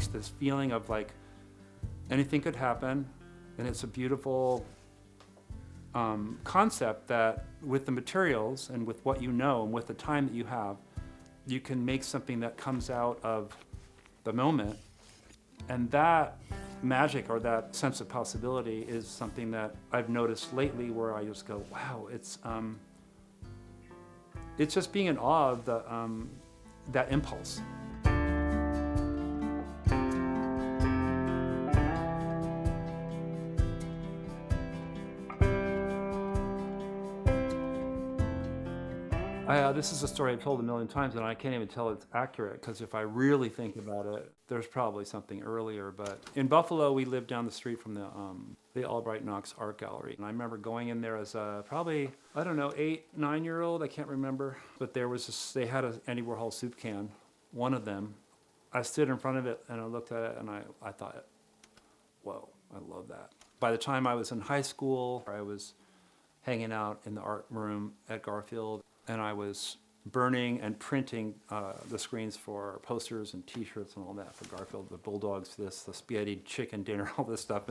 there's this feeling of like anything could happen, and it's a beautiful concept that with the materials and with what you know and with the time that you have, you can make something that comes out of the moment. And that magic or that sense of possibility is something that I've noticed lately where I just go, wow, it's just being in awe of that impulse. This is a story I've told a million times, and I can't even tell it's accurate, because if I really think about it, there's probably something earlier. But in Buffalo, we lived down the street from the Albright Knox Art Gallery. And I remember going in there as a probably, I don't know, 8, 9-year-old, I can't remember. But they had an Andy Warhol soup can, one of them. I stood in front of it, and I looked at it, and I thought, whoa, I love that. By the time I was in high school, I was hanging out in the art room at Garfield, and I was burning and printing the screens for posters and T-shirts and all that for Garfield, the Bulldogs, the spaghetti chicken dinner, all this stuff.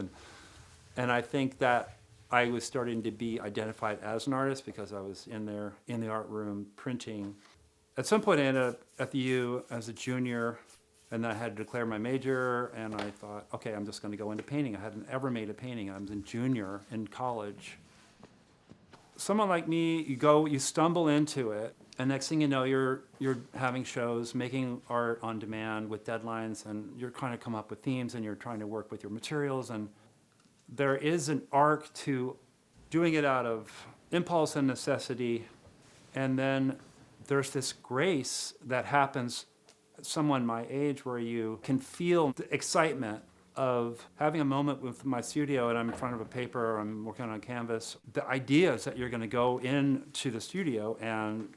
And I think that I was starting to be identified as an artist because I was in there in the art room printing. At some point I ended up at the U as a junior, and then I had to declare my major, and I thought, okay, I'm just going to go into painting. I hadn't ever made a painting. I was a junior in college. Someone like me, you stumble into it, and next thing you know, you're having shows, making art on demand with deadlines, and you're trying to come up with themes, and you're trying to work with your materials, and there is an arc to doing it out of impulse and necessity, and then there's this grace that happens at someone my age where you can feel the excitement of having a moment with my studio, and I'm in front of a paper, or I'm working on a canvas. The idea is that you're going to go into the studio and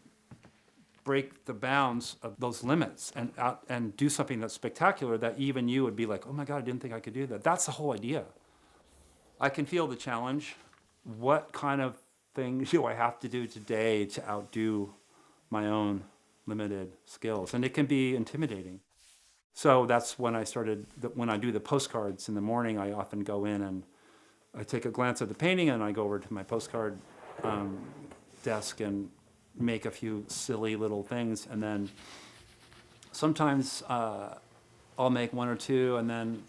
break the bounds of those limits and do something that's spectacular that even you would be like, oh my God, I didn't think I could do that. That's the whole idea. I can feel the challenge. What kind of things do I have to do today to outdo my own limited skills? And it can be intimidating. So that's when I started, when I do the postcards in the morning, I often go in and I take a glance at the painting, and I go over to my postcard desk and make a few silly little things. And then sometimes I'll make one or two, and then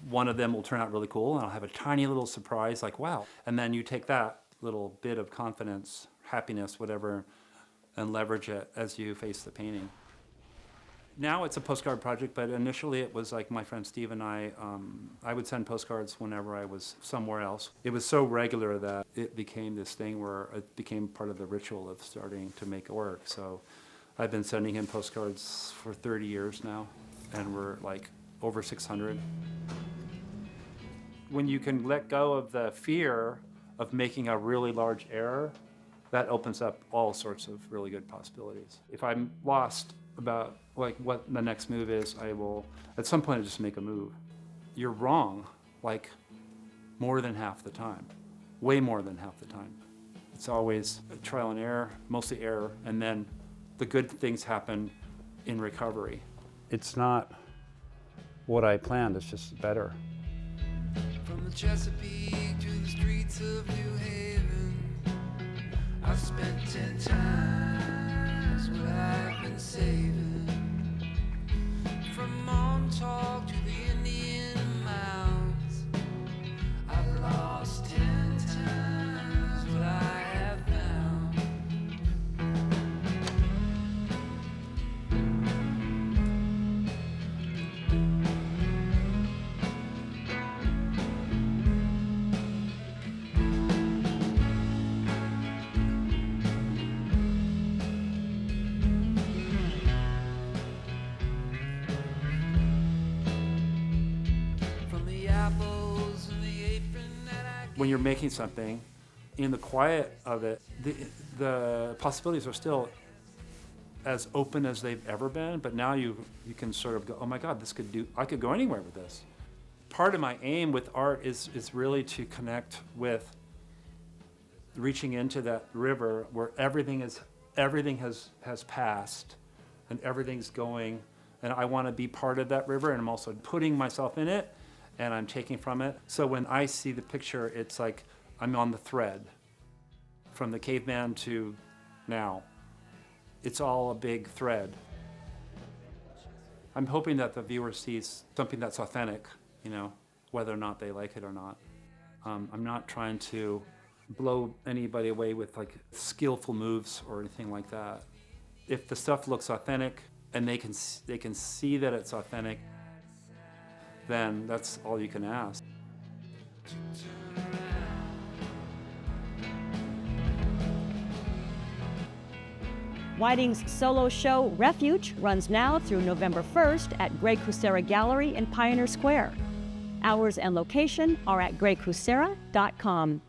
one of them will turn out really cool, and I'll have a tiny little surprise, like, wow. And then you take that little bit of confidence, happiness, whatever, and leverage it as you face the painting. Now it's a postcard project, but initially it was like my friend Steve and I would send postcards whenever I was somewhere else. It was so regular that it became this thing where it became part of the ritual of starting to make work. So I've been sending him postcards for 30 years now, and we're like over 600. When you can let go of the fear of making a really large error, that opens up all sorts of really good possibilities. If I'm lost about like what the next move is, I will at some point just make a move. You're wrong like more than half the time, way more than half the time. It's always trial and error, mostly error, and then the good things happen in recovery. It's not what I planned, it's just better. From the Chesapeake to the streets of New Haven, I've spent 10 times what I've been saving. From Montauk to the Indian Mounds, I've lost 10 times what I have found. When you're making something, in the quiet of it, the possibilities are still as open as they've ever been, but now you can sort of go, oh my God, I could go anywhere with this. Part of my aim with art is really to connect with reaching into that river where everything has passed and everything's going and I want to be part of that river, and I'm also putting myself in it, and I'm taking from it. So when I see the picture, it's like I'm on the thread from the caveman to now. It's all a big thread. I'm hoping that the viewer sees something that's authentic, you know, whether or not they like it or not. I'm not trying to blow anybody away with like skillful moves or anything like that. If the stuff looks authentic and they can see that it's authentic, then that's all you can ask. Whiting's solo show, Refuge, runs now through November 1st at Greg Kucera Gallery in Pioneer Square. Hours and location are at gregkucera.com.